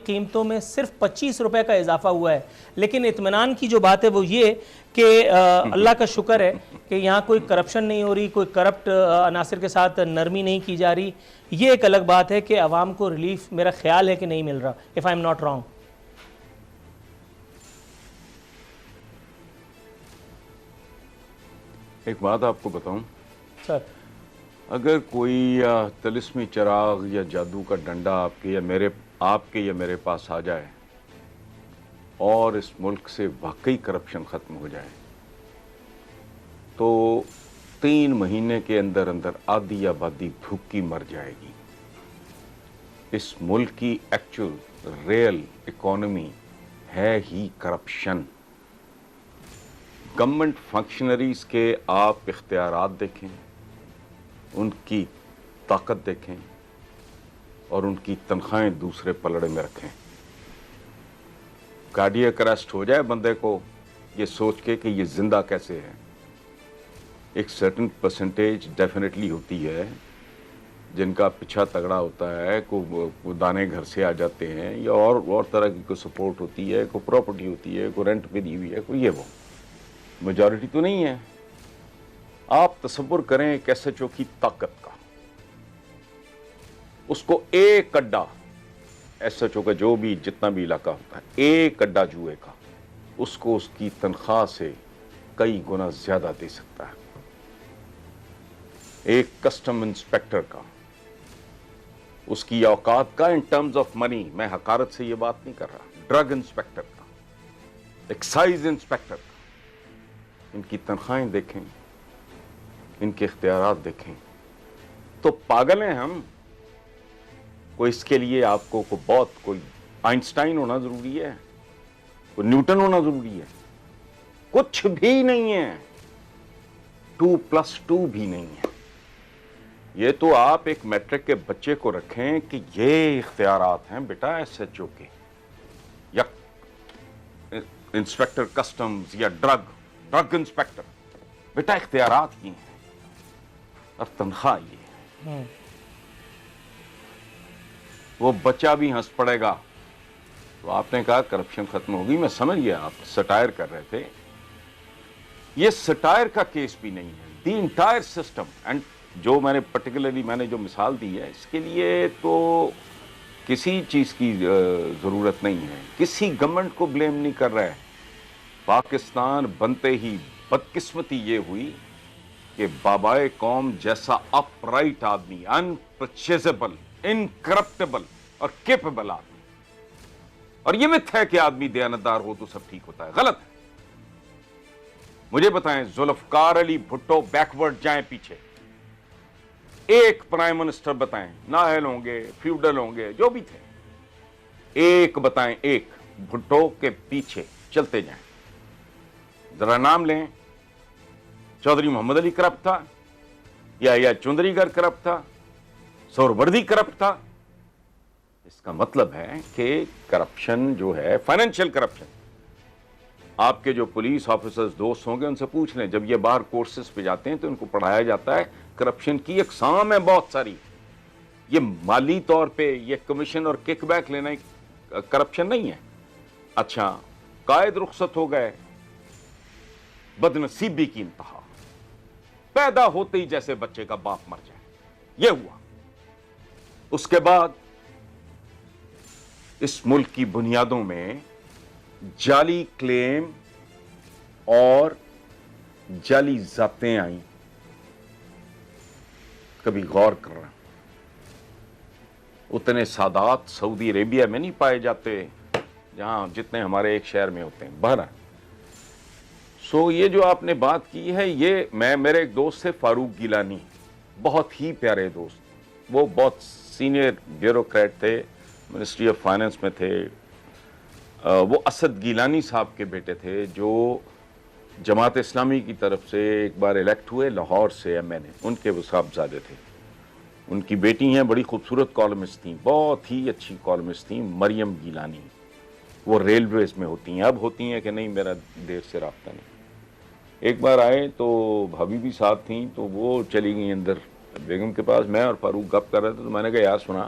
قیمتوں میں صرف 25 روپے کا اضافہ ہوا ہے، لیکن اطمینان کی جو بات ہے وہ یہ کہ اللہ کا شکر ہے کہ یہاں کوئی کرپشن نہیں ہو رہی، کوئی کرپٹ عناصر کے ساتھ نرمی نہیں کی جا رہی. یہ ایک الگ بات ہے کہ عوام کو ریلیف میرا خیال ہے کہ نہیں مل رہا، if I'm not wrong. ایک بات آپ کو بتاؤں، سر اگر کوئی طلسمی چراغ یا جادو کا ڈنڈا آپ کے یا میرے پاس آ جائے اور اس ملک سے واقعی کرپشن ختم ہو جائے تو 3 مہینے کے اندر آدھی آبادی بھوکی مر جائے گی. اس ملک کی ایکچوئل ریئل اکانومی ہے ہی کرپشن. گورنمنٹ فنکشنریز کے آپ اختیارات دیکھیں، ان کی طاقت دیکھیں اور ان کی تنخواہیں دوسرے پلڑے میں رکھیں. کارڈیاک اریسٹ ہو جائے بندے کو یہ سوچ کے کہ یہ زندہ کیسے ہے. ایک سرٹن پرسنٹیج ڈیفینیٹلی ہوتی ہے جن کا پیچھا تگڑا ہوتا ہے، کو دانے گھر سے آ جاتے ہیں یا اور طرح کی کوئی سپورٹ ہوتی ہے، کوئی پراپرٹی ہوتی ہے، کوئی رینٹ پہ دی ہوئی ہے، کوئی یہ وہ. میجورٹی تو نہیں ہے. آپ تصور کریں ایک ایس ایچ او کی طاقت کا، اس کو ایک اڈا ایس ایچ او کا جو بھی جتنا بھی علاقہ ہوتا ہے، ایک اڈا جوئے کا اس کو اس کی تنخواہ سے کئی گنا زیادہ دے سکتا ہے. ایک کسٹم انسپیکٹر کا اس کی اوقات کا ان ٹرمز آف منی، میں حقارت سے یہ بات نہیں کر رہا، ڈرگ انسپیکٹر کا، ایکسائز انسپیکٹر کا، ان کی تنخواہیں دیکھیں، ان کے اختیارات دیکھیں تو پاگل ہیں ہم. کوئی اس کے لیے آپ کو کوئی آئنسٹائن ہونا ضروری ہے، کوئی نیوٹن ہونا ضروری ہے؟ کچھ بھی نہیں ہے. 2+2 بھی نہیں ہے. یہ تو آپ ایک میٹرک کے بچے کو رکھیں کہ یہ اختیارات ہیں بیٹا ایس ایچ او کے یا انسپیکٹر کسٹمز یا ڈرگ انسپیکٹر، بیٹا اختیارات یہ ہیں اور تنخواہ یہ ہے. وہ بچہ بھی ہنس پڑے گا. تو آپ نے کہا کرپشن ختم ہوگی، میں سمجھ گیا آپ سٹائر کر رہے تھے. یہ سٹائر کا کیس بھی نہیں ہے. The entire system. اینڈ جو میں نے جو مثال دی ہے اس کے لیے تو کسی چیز کی ضرورت نہیں ہے، کسی گورنمنٹ کو بلیم نہیں کر رہا ہے. پاکستان بنتے ہی بدقسمتی یہ ہوئی کہ بابائے قوم جیسا اپ رائٹ آدمی، انپرچیزبل، انکرپٹیبل اور کیپیبل آدمی، اور یہ مت ہے کہ آدمی دیانتدار ہو تو سب ٹھیک ہوتا ہے. غلط ہے. مجھے بتائیں ذوالفقار علی بھٹو بیکورڈ جائیں پیچھے، ایک پرائم منسٹر بتائیں، نااہل ہوں گے، فیوڈل ہوں گے، جو بھی تھے، ایک بتائیں، ایک بھٹو کے پیچھے چلتے جائیں. ذرا نام لیں. چودھری محمد علی کرپٹ تھا، یا چندری گر کرپٹ تھا، سہروردی کرپٹ تھا. اس کا مطلب ہے کہ کرپشن جو ہے فائنینشیل کرپشن، آپ کے جو پولیس آفیسرز دوست ہوں گے ان سے پوچھ لیں، جب یہ باہر کورسز پہ جاتے ہیں تو ان کو پڑھایا جاتا ہے کرپشن کی اقسام ہے بہت ساری. یہ مالی طور پہ یہ کمیشن اور کک بیک لینا کرپشن نہیں ہے. اچھا، قائد رخصت ہو گئے، بدنصیبی کی انتہا، پیدا ہوتے ہی جیسے بچے کا باپ مر جائے، یہ ہوا. اس کے بعد اس ملک کی بنیادوں میں جعلی کلیم اور جعلی ضابطیں آئیں. کبھی غور کر رہا، اتنے سادات سعودی عربیہ میں نہیں پائے جاتے جہاں جتنے ہمارے ایک شہر میں ہوتے ہیں. بہرحال یہ جو آپ نے بات کی ہے، یہ میرے ایک دوست سے فاروق گیلانی، بہت ہی پیارے دوست، وہ بہت سینئر بیوروکریٹ تھے، منسٹری آف فائنانس میں تھے. وہ اسد گیلانی صاحب کے بیٹے تھے جو جماعت اسلامی کی طرف سے ایک بار الیکٹ ہوئے لاہور سے ایم این اے. ان کے وہ صاحبزادے تھے. ان کی بیٹی ہیں، بڑی خوبصورت کالمسٹ تھیں، بہت ہی اچھی کالمسٹ تھیں، مریم گیلانی. وہ ریلویز میں ہوتی ہیں، اب ہوتی ہیں کہ نہیں میرا دیر سے رابطہ نہیں. ایک بار آئے تو بھابھی بھی ساتھ تھیں، تو وہ چلی گئی اندر بیگم کے پاس. میں اور فاروق گپ کر رہے تھے تو میں نے کہا یار سنا،